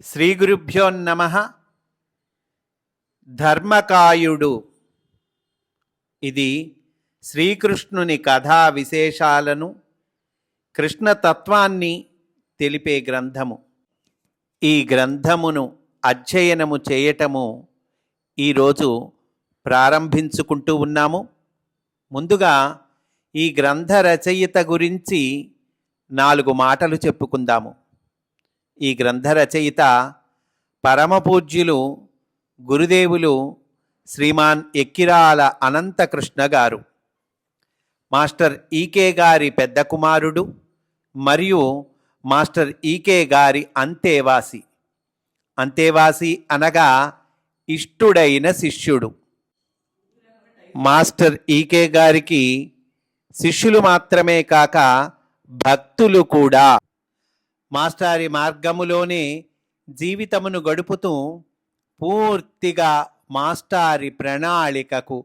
శ్రీ గురుభ్యో నమః. ధర్మకాయుడు ఇది శ్రీకృష్ణుని కథా విశేషాలను, కృష్ణతత్వాన్ని తెలిపే గ్రంథము. ఈ గ్రంథమును అధ్యయనము చేయటము ఈరోజు ప్రారంభించుకుంటూ ఉన్నాము. ముందుగా ఈ గ్రంథ రచయిత గురించి 4 మాటలు చెప్పుకుందాము. ఈ గ్రంథ రచయిత పరమపూజ్యులు గురుదేవులు శ్రీమాన్ ఎక్కిరాల అనంతకృష్ణ గారు. మాస్టర్ ఈకే గారి పెద్ద కుమారుడు మరియు మాస్టర్ ఈకే గారి అంతేవాసి. అంతేవాసి అనగా ఇష్టుడైన శిష్యుడు. మాస్టర్ ఈకే గారికి శిష్యులు మాత్రమే కాక భక్తులు కూడా. మాస్టారి మార్గములోనే జీవితమును గడుపుతూ పూర్తిగా మాస్టారి ప్రణాళికకు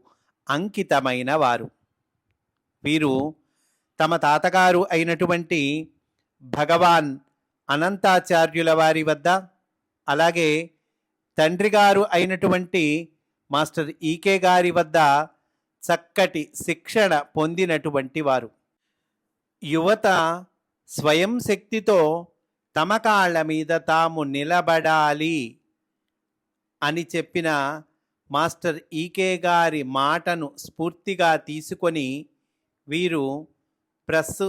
అంకితమైన వారు. వీరు తమ తాతగారు అయినటువంటి భగవాన్ అనంతాచార్యుల వారి వద్ద, అలాగే తండ్రి గారు అయినటువంటి మాస్టర్ ఈకే గారి వద్ద చక్కటి శిక్షణ పొందినటువంటి వారు. యువత స్వయం శక్తితో తమ కాళ్ళ మీద తాము నిలబడాలి అని చెప్పిన మాస్టర్ ఈకే గారి మాటను స్ఫూర్తిగా తీసుకొని వీరు ప్రెస్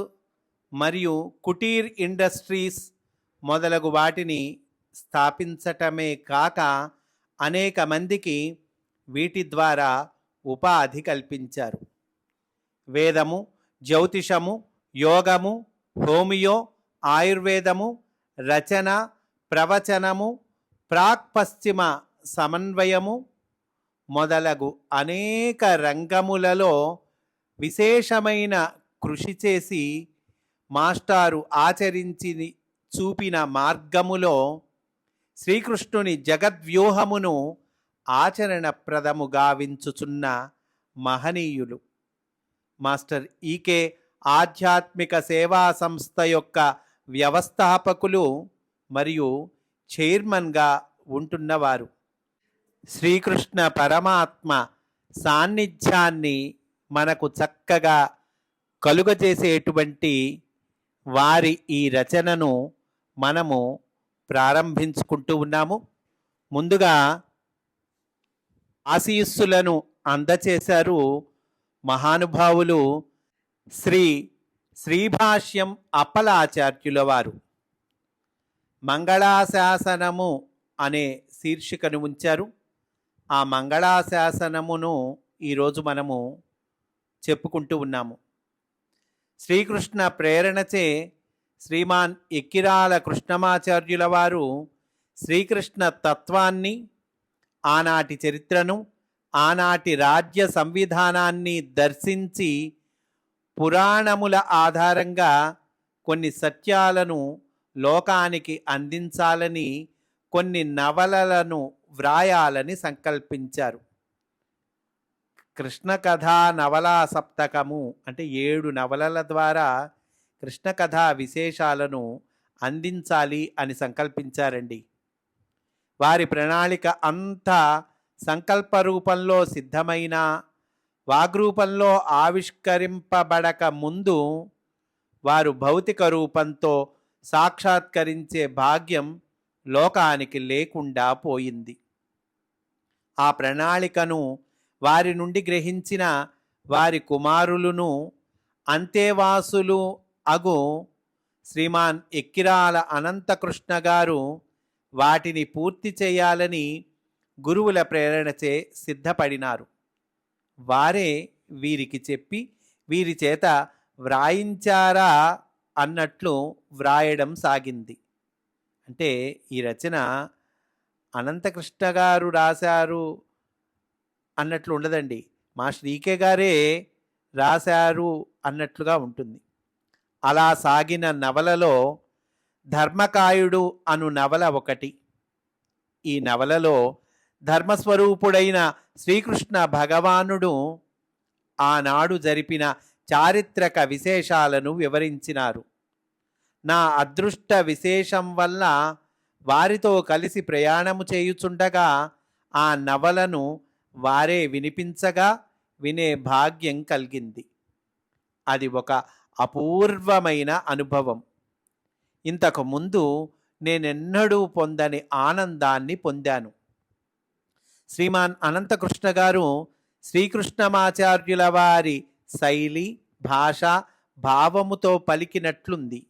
మరియు కుటీర్ ఇండస్ట్రీస్ మొదలగు వాటిని స్థాపించటమే కాక అనేక మందికి వీటి ద్వారా ఉపాధి కల్పించారు. వేదము, జ్యోతిషము, యోగము, హోమియో, ఆయుర్వేదము, రచన, ప్రవచనము, ప్రాక్పశ్చిమ సమన్వయము మొదలగు అనేక రంగములలో విశేషమైన కృషి చేసి మాస్టారు ఆచరించి చూపిన మార్గములో శ్రీకృష్ణుని జగద్వ్యూహమును ఆచరణప్రదముగా వించుచున్న మహనీయులు. మాస్టర్ ఈకే ఆధ్యాత్మిక సేవా సంస్థ యొక్క వ్యవస్థాపకులు మరియు చైర్మన్గా ఉంటున్నవారు. శ్రీకృష్ణ పరమాత్మ సాన్నిధ్యాన్ని మనకు చక్కగా కలుగజేసేటువంటి వారి ఈ రచనను మనము ప్రారంభించుకుంటూ ఉన్నాము. ముందుగా ఆశీస్సులను అందచేశారు మహానుభావులు శ్రీభాష్యం అప్పలాచార్యుల వారు. మంగళాశాసనము అనే శీర్షికను ఉంచారు. ఆ మంగళాశాసనమును ఈరోజు మనము చెప్పుకుంటూ ఉన్నాము. శ్రీకృష్ణ ప్రేరణచే శ్రీమాన్ ఎక్కిరాల కృష్ణమాచార్యుల వారు శ్రీకృష్ణ తత్వాన్ని, ఆనాటి చరిత్రను, ఆనాటి రాజ్య సంవిధానాన్ని దర్శించి పురాణముల ఆధారంగా కొన్ని సత్యాలను లోకానికి అందించాలని కొన్ని నవలలను వ్రాయాలని సంకల్పించారు. కృష్ణ కథా నవలా సప్తకము అంటే 7 నవలల ద్వారా కృష్ణ కథా విశేషాలను అందించాలి అని సంకల్పించారండి. వారి ప్రణాళిక అంతా సంకల్ప రూపంలో సిద్ధమైన, వాగ్రూపంలో ఆవిష్కరింపబడక ముందు వారు భౌతిక రూపంతో సాక్షాత్కరించే భాగ్యం లోకానికి లేకుండా పోయింది. ఆ ప్రణాళికను వారి నుండి గ్రహించిన వారి కుమారులను అంతేవాసులు అగు శ్రీమాన్ ఎక్కిరాల అనంతకృష్ణ గారు వాటిని పూర్తి చేయాలని గురువుల ప్రేరణచే సిద్ధపడినారు. వారే వీరికి చెప్పి వీరి చేత వ్రాయించారా అన్నట్లు వ్రాయడం సాగింది. అంటే ఈ రచన అనంతకృష్ణ గారు రాశారు అన్నట్లు ఉండదండి, మాస్టర్ ఈకే గారే రాశారు అన్నట్లుగా ఉంటుంది. అలా సాగిన నవలలో ధర్మకాయుడు అను నవల ఒకటి. ఈ నవలలో ధర్మస్వరూపుడైన శ్రీకృష్ణ భగవానుడు ఆనాడు జరిపిన చారిత్రక విశేషాలను వివరించినారు. నా అదృష్ట విశేషం వల్ల వారితో కలిసి ప్రయాణము చేయుచుండగా ఆ నవలను వారే వినిపించగా వినే భాగ్యం కలిగింది. అది ఒక అపూర్వమైన అనుభవం. ఇంతకు ముందు నేనెన్నడూ పొందని ఆనందాన్ని పొందాను. శ్రీమాన్ అనంతకృష్ణ గారు శ్రీకృష్ణమాచార్యుల వారి శైలి, భాష, భావముతో పలికినట్లుంది.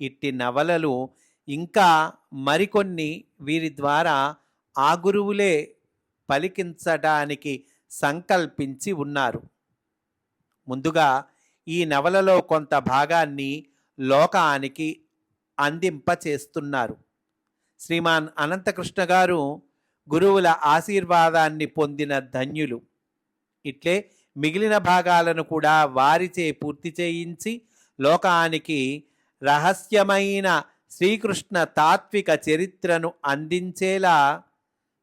ఇట్టి నవలలు ఇంకా మరికొన్ని వీరి ద్వారా ఆ గురువులే పలికించడానికి సంకల్పించి ఉన్నారు. ముందుగా ఈ నవలలో కొంత భాగాన్ని లోకానికి అందింపచేస్తున్నారు. శ్రీమాన్ అనంతకృష్ణ గారు గురువుల ఆశీర్వాదాన్ని పొందిన ధన్యులు. ఇట్లే మిగిలిన భాగాలను కూడా వారిచే పూర్తి చేయించి లోకానికి రహస్యమైన శ్రీకృష్ణ తాత్విక చరిత్రను అందించేలా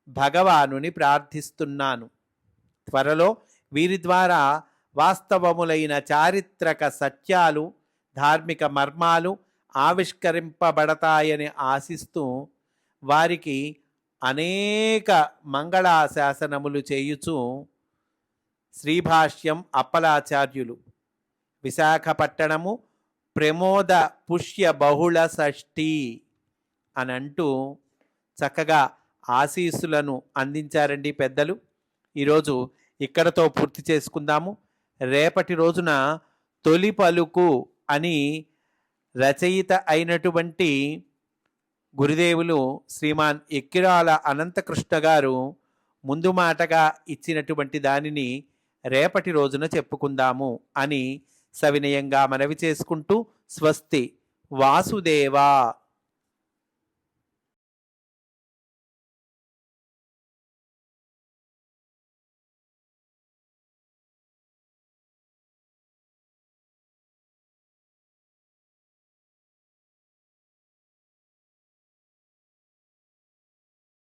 భగవానుని ప్రార్థిస్తున్నాను. త్వరలో వీరి ద్వారా వాస్తవములైన చారిత్రక సత్యాలు, ధార్మిక మర్మాలు ఆవిష్కరింపబడతాయని ఆశిస్తూ వారికి అనేక మంగళాశాసనములు చేయుచు శ్రీభాష్యం అప్పలాచార్యులు, విశాఖపట్టణము ప్రమోద పుష్య బహుళ షష్ఠి అనంటూ చక్కగా ఆశీస్సులను అందించారండి పెద్దలు. ఈరోజు ఇక్కడతో పూర్తి చేసుకుందాము. రేపటి రోజున తొలి పలుకు అని రచయిత అయినటువంటి గురుదేవులు శ్రీమాన్ ఎక్కిరాల అనంతకృష్ణ గారు ముందు మాటగా ఇచ్చినటువంటి దానిని రేపటి రోజున చెప్పుకుందాము అని సవినయంగా మనవి చేసుకుంటూ స్వస్తి. వాసుదేవా.